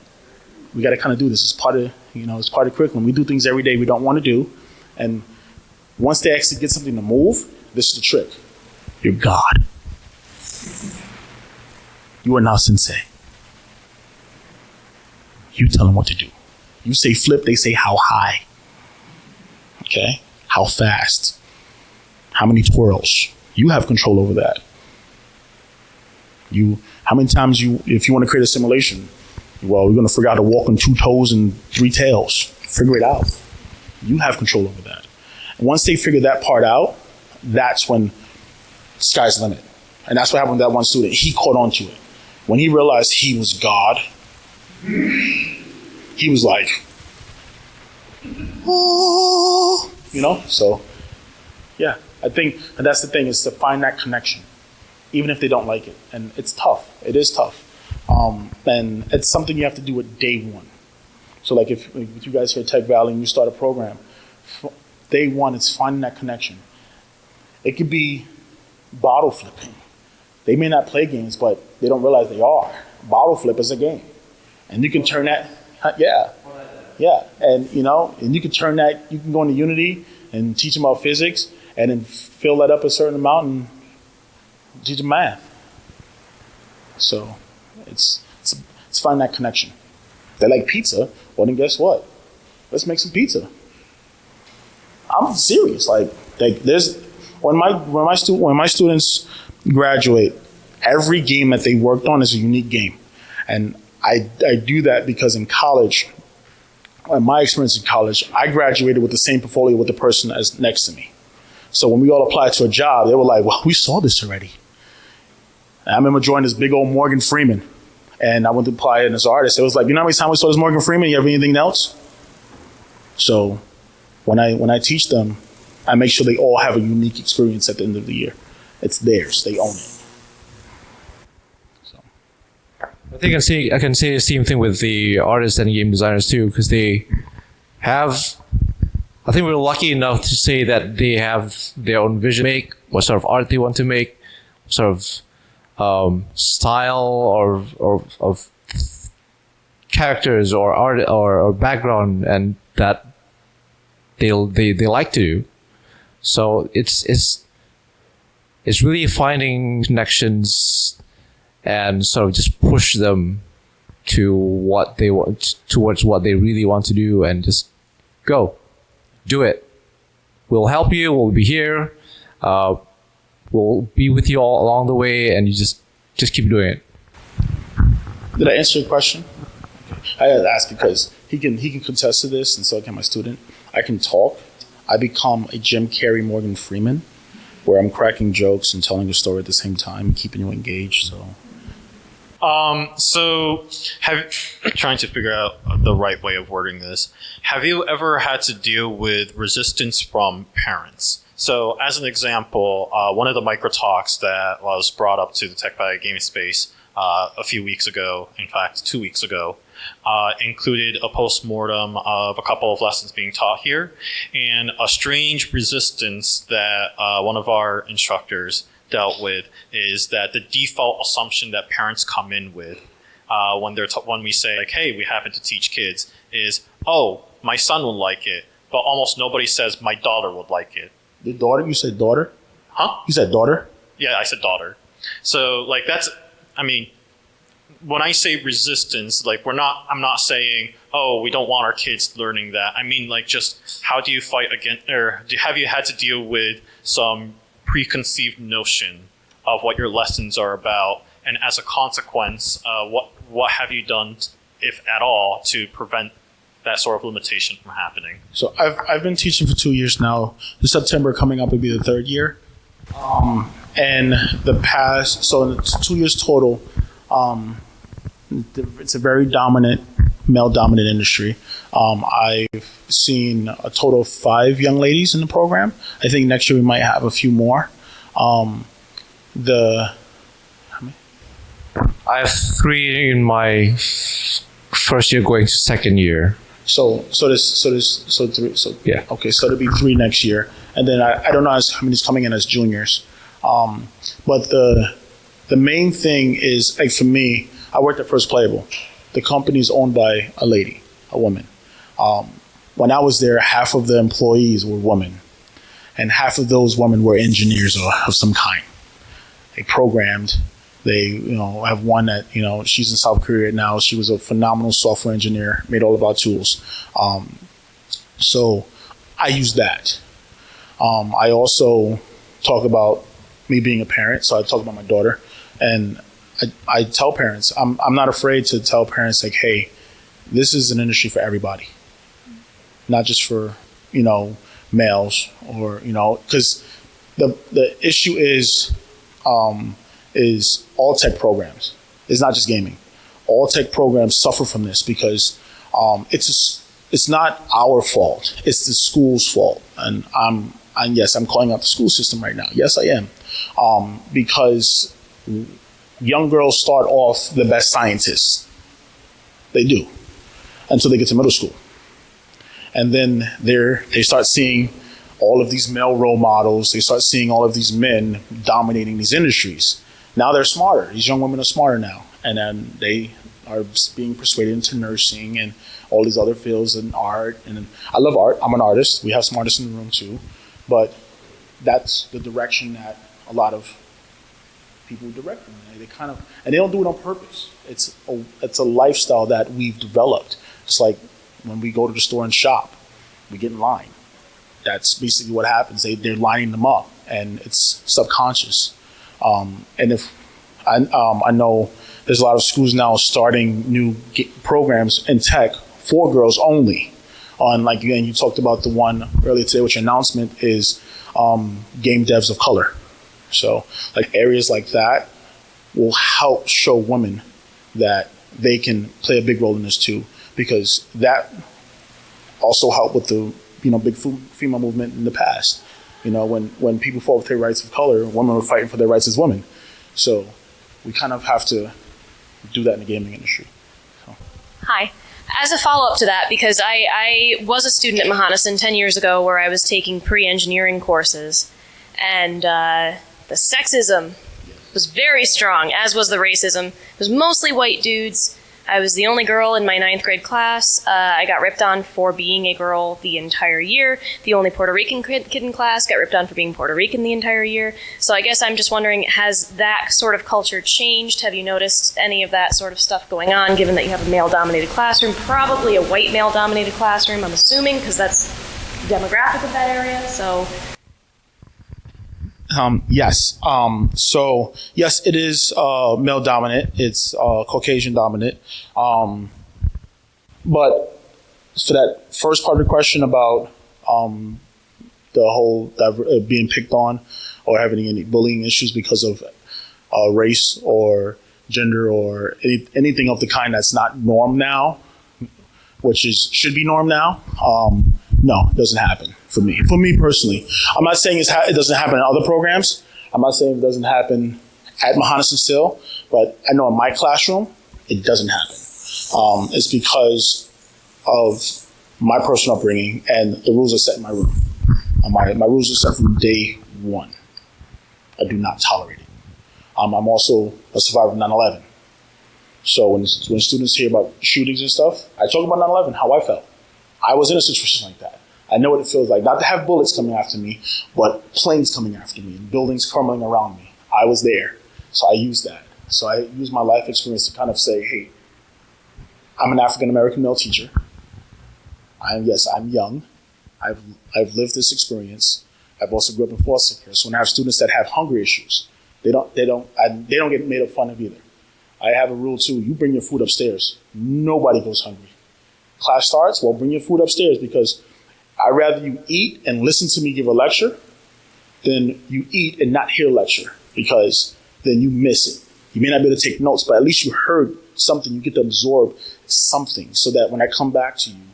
we got to kind of do this. It's part of the curriculum. We do things every day we don't want to do. And once they actually get something to move, this is the trick. You're God. You are now sensei. You tell them what to do. You say flip, they say how high. Okay? How fast. How many twirls. You have control over that. How many times if you want to create a simulation, well, we're going to figure out how to walk on 2 toes and 3 tails. Figure it out. You have control over that. And once they figure that part out, that's when sky's the limit. And that's what happened with that one student. He caught on to it. When he realized he was God, he was like, oh, so yeah, I think, and that's the thing, is to find that connection, even if they don't like it. And it's tough. It is tough. And it's something you have to do at day one. So like if with you guys here at Tech Valley and you start a program, day one, it's finding that connection. It could be bottle flipping. They may not play games, but they don't realize they are. Bottle flip is a game. And you can turn that, yeah. And and you can turn that, you can go into Unity and teach them about physics and then fill that up a certain amount and teach them math. So it's finding that connection. They like pizza, well then guess what? Let's make some pizza. I'm serious. Like there's when my students graduate, every game that they worked on is a unique game. And I do that because in college, in my experience in college, I graduated with the same portfolio with the person as next to me. So when we all applied to a job, they were like, well, we saw this already. And I remember joining this big old Morgan Freeman. And I went to apply as an artist. It was like, you know how many times we saw this Morgan Freeman? You have anything else? So when I teach them, I make sure they all have a unique experience at the end of the year. It's theirs. They own it. So. I think I can say the same thing with the artists and game designers too, because they have. I think we're lucky enough to say that they have their own vision. Make what sort of art they want to make, what sort of style or of characters or art or background, and that they like to do. So it's really finding connections and sort of just push them to what they want, towards what they really want to do, and just go do it. We'll help you. We'll be here. We'll be with you all along the way, and you just keep doing it. Did I answer your question? I had to ask because he can contest to this, and so can my student. I can talk. I become a Jim Carrey, Morgan Freeman, where I'm cracking jokes and telling a story at the same time, keeping you engaged. So, trying to figure out the right way of wording this. Have you ever had to deal with resistance from parents? So, as an example, one of the micro talks that was brought up to the Tech Valley Gaming Space a few weeks ago, in fact, 2 weeks ago, included a post-mortem of a couple of lessons being taught here, and a strange resistance that one of our instructors dealt with is that the default assumption that parents come in with when we say, like, hey, we happen to teach kids is, oh, my son will like it, but almost nobody says my daughter would like it. The daughter? You said daughter? Huh? You said daughter? Yeah, I said daughter. So, like, that's, I mean, when I say resistance, like, I'm not saying, oh, we don't want our kids learning that. I mean, like, just how do you fight against, or have you had to deal with some preconceived notion of what your lessons are about? And as a consequence, what have you done, if at all, to prevent that sort of limitation from happening? So I've been teaching for 2 years now. This September coming up would be the third year. And the past, so in 2 years total, it's a very dominant, male-dominant industry. I've seen a total of 5 young ladies in the program. I think next year we might have a few more. I have 3 in my first year going to second year. So 3. So yeah. Okay, so there'll be 3 next year, and then I don't know how many's coming in as juniors. But the main thing is, like, for me, I worked at First Playable. The company is owned by a lady, a woman. When I was there, half of the employees were women, and half of those women were engineers of some kind. They programmed. They, have one that, she's in South Korea now. She was a phenomenal software engineer, made all of our tools. So I use that. I also talk about me being a parent. So I talk about my daughter, and I tell parents, I'm not afraid to tell parents, like, hey, this is an industry for everybody, not just for, males or, because the issue is all tech programs. It's not just gaming. All tech programs suffer from this because it's not our fault. It's the school's fault. And yes, I'm calling out the school system right now. Yes, I am. Because young girls start off the best scientists. They do. until they get to middle school. And then they start seeing all of these male role models. They start seeing all of these men dominating these industries. Now they're smarter. These young women are smarter now. And then they are being persuaded into nursing and all these other fields and art. And I love art. I'm an artist. We have some artists in the room too. But that's the direction that a lot of people direct them. They kind of, and they don't do it on purpose. It's a lifestyle that we've developed. It's like when we go to the store and shop, we get in line. That's basically what happens. They're lining them up, and it's subconscious. And if I know there's a lot of schools now starting new programs in tech for girls only. On like again, you talked about the one earlier today, which announcement is game devs of color. So like areas like that will help show women that they can play a big role in this too, because that also helped with the big female movement in the past. When people fought for their rights of color, women were fighting for their rights as women. So we kind of have to do that in the gaming industry. So. Hi. As a follow-up to that, because I was a student at Mohonasen 10 years ago where I was taking pre-engineering courses, and the sexism was very strong, as was the racism. It was mostly white dudes. I was the only girl in my 9th grade class. I got ripped on for being a girl the entire year. The only Puerto Rican kid in class got ripped on for being Puerto Rican the entire year. So I guess I'm just wondering, has that sort of culture changed? Have you noticed any of that sort of stuff going on, given that you have a male-dominated classroom, probably a white male-dominated classroom, I'm assuming, because that's the demographic of that area, so... Yes. So yes, it is male dominant. It's Caucasian dominant. But for that first part of the question about the whole being picked on or having any bullying issues because of race or gender or anything of the kind that's not norm now, which should be norm now. No, it doesn't happen for me. For me personally, I'm not saying it doesn't happen in other programs. I'm not saying it doesn't happen at Mohonasen still, but I know in my classroom, it doesn't happen. It's because of my personal upbringing and the rules are set in my room. My rules are set from day one. I do not tolerate it. I'm also a survivor of 9/11. So when students hear about shootings and stuff, I talk about 9/11, how I felt. I was in a situation like that. I know what it feels like, not to have bullets coming after me, but planes coming after me and buildings crumbling around me. I was there, so I used that. So I used my life experience to kind of say, hey, I'm an African-American male teacher. I'm young. I've lived this experience. I've also grew up in foster care. So when I have students that have hunger issues, they don't get made fun of either. I have a rule too, you bring your food upstairs. Nobody goes hungry. Class starts, well, bring your food upstairs, because I'd rather you eat and listen to me give a lecture than you eat and not hear a lecture, because then you miss it. You may not be able to take notes, but at least you heard something. You get to absorb something so that when I come back to you,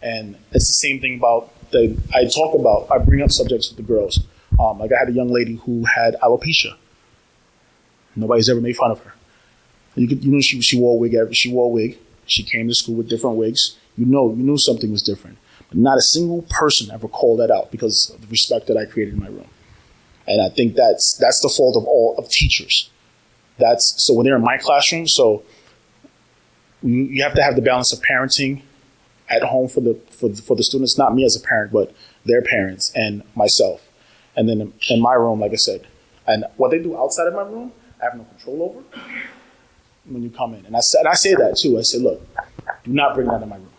and it's the same thing about I bring up subjects with the girls. Like I had a young lady who had alopecia. Nobody's ever made fun of her. She wore a wig. She came to school with different wigs. You knew something was different. But not a single person ever called that out because of the respect that I created in my room. And I think that's the fault of teachers. So when they're in my classroom, so you have to have the balance of parenting at home for the students, not me as a parent, but their parents and myself. And then in my room, like I said, and what they do outside of my room, I have no control over when you come in. And I say that too. I say, look, do not bring that in my room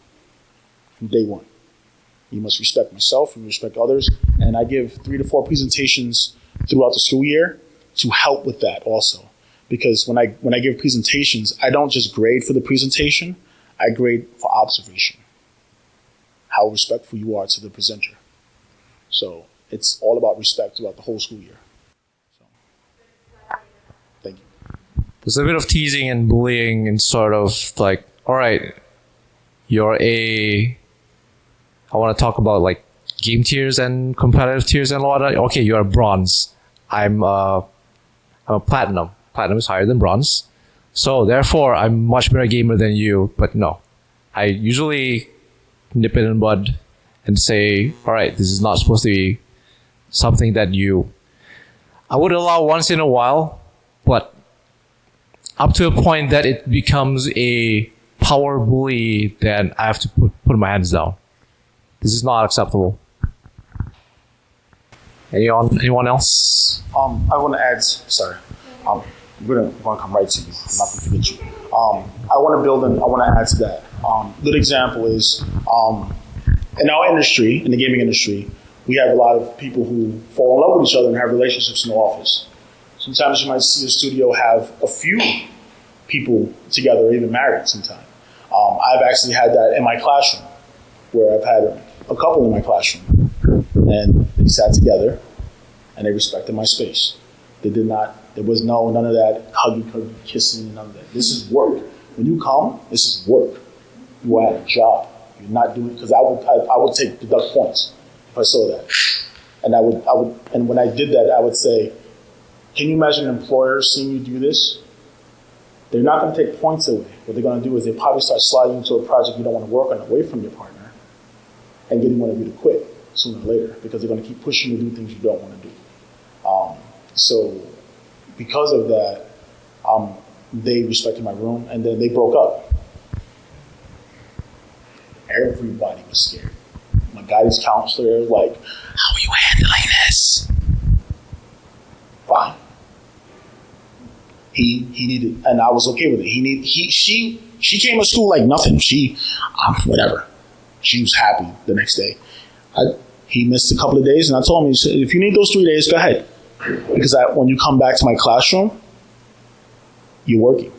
from day one. You must respect myself and respect others. And I give 3 to 4 presentations throughout the school year to help with that also. Because when I give presentations, I don't just grade for the presentation, I grade for observation. How respectful you are to the presenter. So it's all about respect throughout the whole school year. So, thank you. There's a bit of teasing and bullying and sort of like, all right, I want to talk about like game tiers and competitive tiers and all that. Okay, you're a bronze. I'm a platinum. Platinum is higher than bronze. So therefore, I'm much better gamer than you. But no, I usually nip it in the bud and say, all right, this is not supposed to be something that I would allow once in a while, but up to a point that it becomes a power bully, then I have to put my hands down. This is not acceptable. Anyone else? I want to add. Sorry, I'm gonna come right to you. I'm not gonna forget you. I want to build and I want to add to that. Good example is in our industry, in the gaming industry, we have a lot of people who fall in love with each other and have relationships in the office. Sometimes you might see a studio have a few people together, or even married sometimes. I've actually had that in my classroom, where I've had a couple in my classroom, and they sat together and they respected my space. There was none of that huggy, kissing, none of that. This is work. When you come, this is work. You are at a job. You're not doing, because I would deduct points if I saw that. And when I did that, I would say, can you imagine an employer seeing you do this? They're not going to take points away. What they're going to do is they probably start sliding into a project you don't want to work on away from your partner and getting one of you to quit sooner or later, because they're going to keep pushing you to do things you don't want to do. So because of that, they respected my room, and then they broke up. Everybody was scared. My guidance counselor was like, how are you handling this? Fine. He needed, and I was okay with it. She came to school like nothing. Whatever. She was happy the next day. He missed a couple of days, and I told him, he said, if you need those 3 days, go ahead. Because when you come back to my classroom, you're working.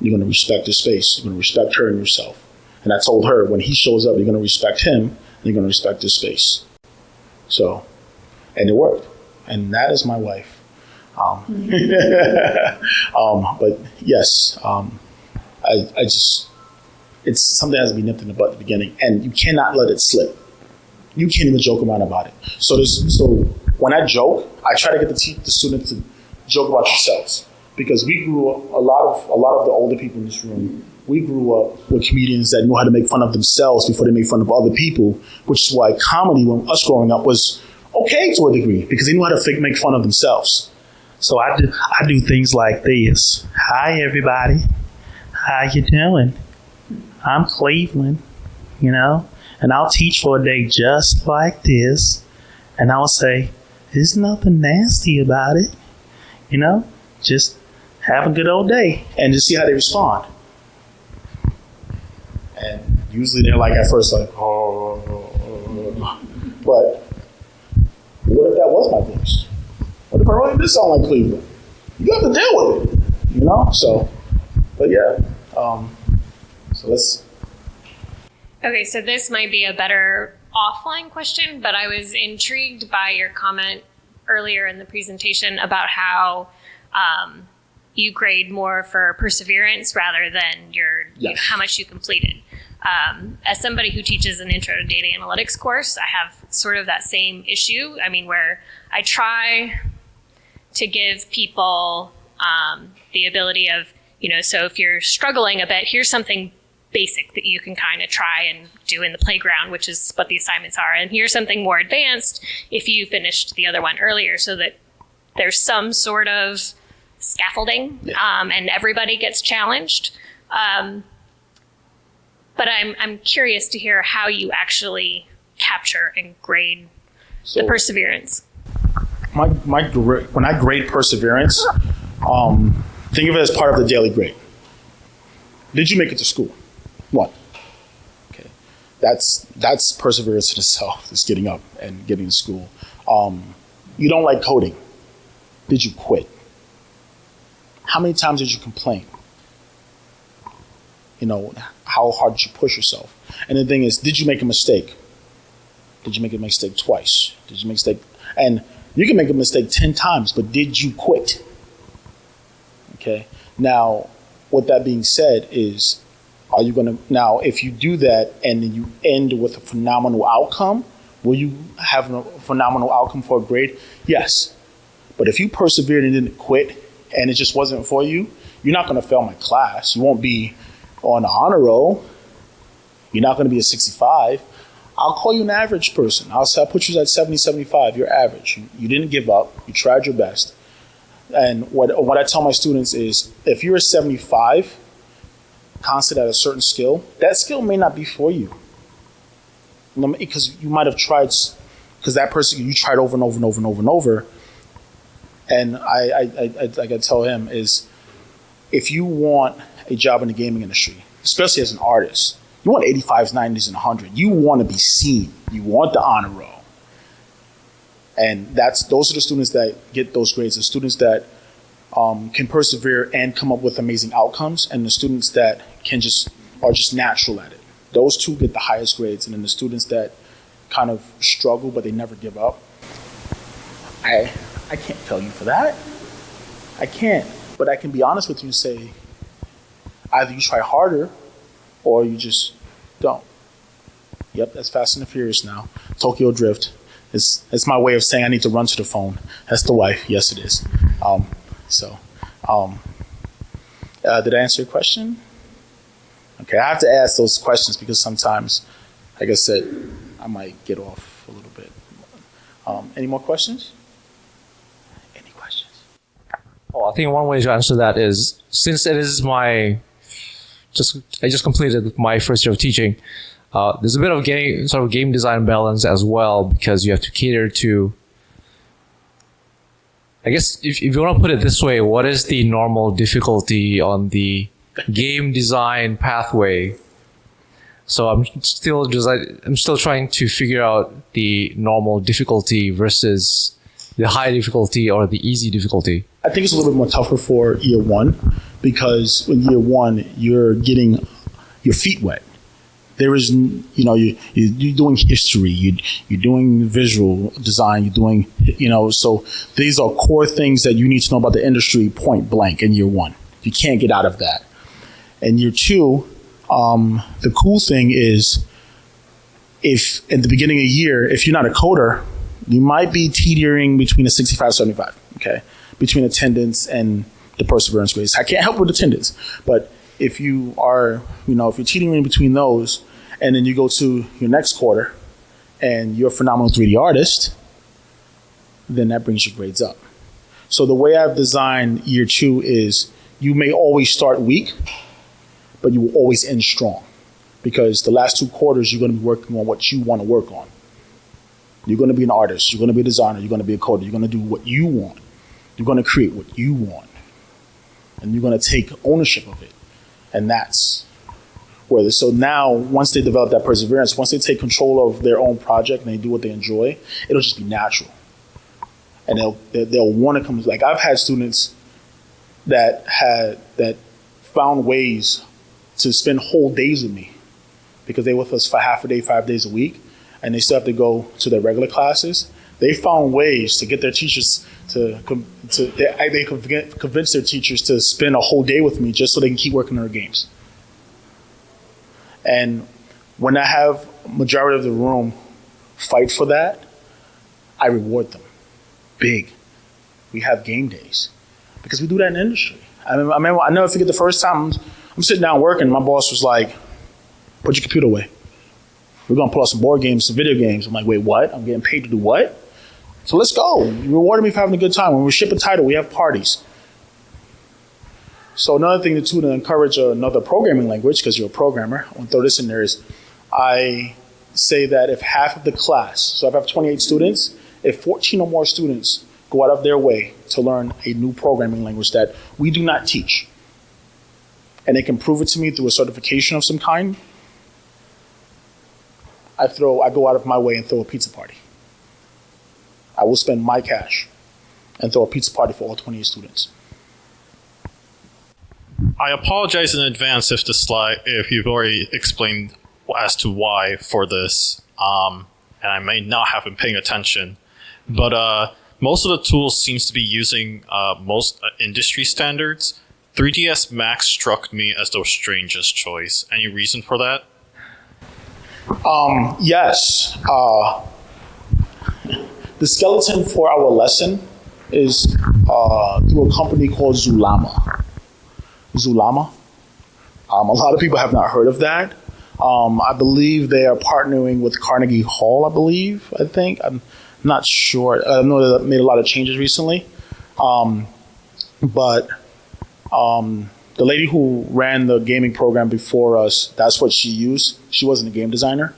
You're going to respect the space. You're going to respect her and yourself. And I told her, when he shows up, you're going to respect him, and you're going to respect his space. So, and it worked. And that is my wife. But yes, I just, it's something that has to be nipped in the bud at the beginning, and you cannot let it slip. You can't even joke around about it. So when I joke, I try to get the students to joke about themselves, because we grew up, a lot of the older people in this room, we grew up with comedians that knew how to make fun of themselves before they made fun of other people, which is why comedy, when us growing up, was okay to a degree, because they knew how to make fun of themselves. So I do things like this. Hi, everybody. How you doing? I'm Cleveland, and I'll teach for a day just like this. And I'll say, there's nothing nasty about it. Just have a good old day, and just see how they respond. And usually they're like, at first, like, oh. But what if that was my voice? What if I really did sound like Cleveland? You have to deal with it, So, but yeah. So let's. Okay, so this might be a better offline question, but I was intrigued by your comment earlier in the presentation about how you grade more for perseverance rather than how much you completed. As somebody who teaches an intro to data analytics course, I have sort of that same issue. Where I try to give people the ability of, so if you're struggling a bit, here's something basic that you can kind of try and do in the playground, which is what the assignments are. And here's something more advanced if you finished the other one earlier, so that there's some sort of scaffolding, and everybody gets challenged. But I'm curious to hear how you actually capture and grade the perseverance. When I grade perseverance, think of it as part of the daily grade. Did you make it to school? 1. Okay, that's perseverance in itself. Is getting up and getting to school. You don't like coding. Did you quit? How many times did you complain? How hard did you push yourself? And the thing is, did you make a mistake? Did you make a mistake twice? Did you make a mistake? And you can make a mistake 10 times, but did you quit? Okay. Now, with that being said, is are you going to, now, if you do that and then you end with a phenomenal outcome, will you have a phenomenal outcome for a grade? Yes. But if you persevered and didn't quit and it just wasn't for you, you're not going to fail my class. You won't be on the honor roll, You're not going to be a 65. I'll call you an average person. I'll put you at 70, 75. You're average. You didn't give up. You tried your best. And what I tell my students is, if you're a 75, constant at a certain skill, that skill may not be for you. Because you might have tried, because that person, you tried over and over and over and over and over. And I like I tell him is, if you want a job in the gaming industry, especially as an artist, you want 85s, 90s, and 100. You want to be seen. You want the honor roll. And those are the students that get those grades, the students that can persevere and come up with amazing outcomes, and the students that are just natural at it. Those two get the highest grades, and then the students that kind of struggle but they never give up. I can't tell you for that. I can't. But I can be honest with you and say, either you try harder or you just don't. Yep, that's Fast and the Furious now. Tokyo Drift. It's my way of saying I need to run to the phone. That's the wife. Yes, it is. Did I answer your question? Okay, I have to ask those questions because sometimes, like I said, I might get off a little bit. Any more questions? Any questions? Well, I think one way to answer that is, since it is I just completed my first year of teaching, there's a bit of game design balance as well, because you have to cater to, I guess, if you want to put it this way, what is the normal difficulty on the game design pathway? So I'm still trying to figure out the normal difficulty versus the high difficulty or the easy difficulty. I think it's a little bit more tougher for year one, because in year one, you're getting your feet wet. There is, you're doing history, you're doing visual design, you're doing, so these are core things that you need to know about the industry point blank in year one. You can't get out of that. In year two, the cool thing is, if at the beginning of the year, if you're not a coder, you might be teetering between a 65, 75, okay? Between attendance and the perseverance grades. I can't help with attendance, but if you are, if you're teetering between those, and then you go to your next quarter and you're a phenomenal 3D artist, then that brings your grades up. So the way I've designed year two is, you may always start weak, but you will always end strong, because the last 2 quarters you're going to be working on what you want to work on. You're going to be an artist, you're going to be a designer, you're going to be a coder, you're going to do what you want. You're going to create what you want. And you're going to take ownership of it. And that's where so now, once they develop that perseverance, once they take control of their own project and they do what they enjoy, it'll just be natural. And they'll want to come. Like, I've had students that found ways to spend whole days with me, because they were with us for half a day, 5 days a week, and they still have to go to their regular classes. They found ways to get their teachers they convince their teachers to spend a whole day with me just so they can keep working on their games. And when I have majority of the room fight for that, I reward them big. We have game days because we do that in the industry. I never forget the first time I'm sitting down working, my boss was like, "Put your computer away. We're gonna pull out some board games, some video games." I'm like, "Wait, what? I'm getting paid to do what?" So let's go. You rewarded me for having a good time. When we ship a title, we have parties. So another thing to encourage another programming language, because you're a programmer, I want to throw this in there, is I say that if half of the class, so if I have 28 students, if 14 or more students go out of their way to learn a new programming language that we do not teach, and they can prove it to me through a certification of some kind, I go out of my way and throw a pizza party. I will spend my cash and throw a pizza party for all 28 students. I apologize in advance if you've already explained as to why for this, and I may not have been paying attention, but most of the tools seems to be using most industry standards. 3ds Max struck me as the strangest choice. Any reason for that? Yes. The skeleton for our lesson is through a company called Zulama. A lot of people have not heard of that. I believe they are partnering with Carnegie Hall, I think. I'm not sure. I know they made a lot of changes recently. But the lady who ran the gaming program before us, that's what she used. She wasn't a game designer.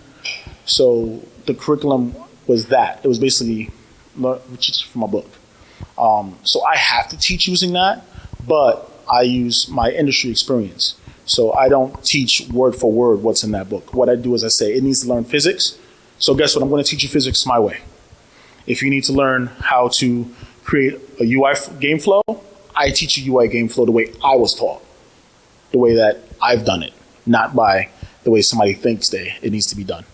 So the curriculum was that. It was basically teach from a book. So I have to teach using that, but I use my industry experience. So I don't teach word for word what's in that book. What I do is I say, it needs to learn physics. So guess what? I'm going to teach you physics my way. If you need to learn how to create a UI game flow, I teach a UI game flow the way I was taught, the way that I've done it, not by the way somebody thinks it needs to be done.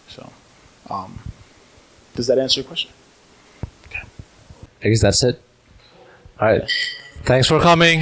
So, does that answer your question? I guess that's it. All right. Thanks for coming.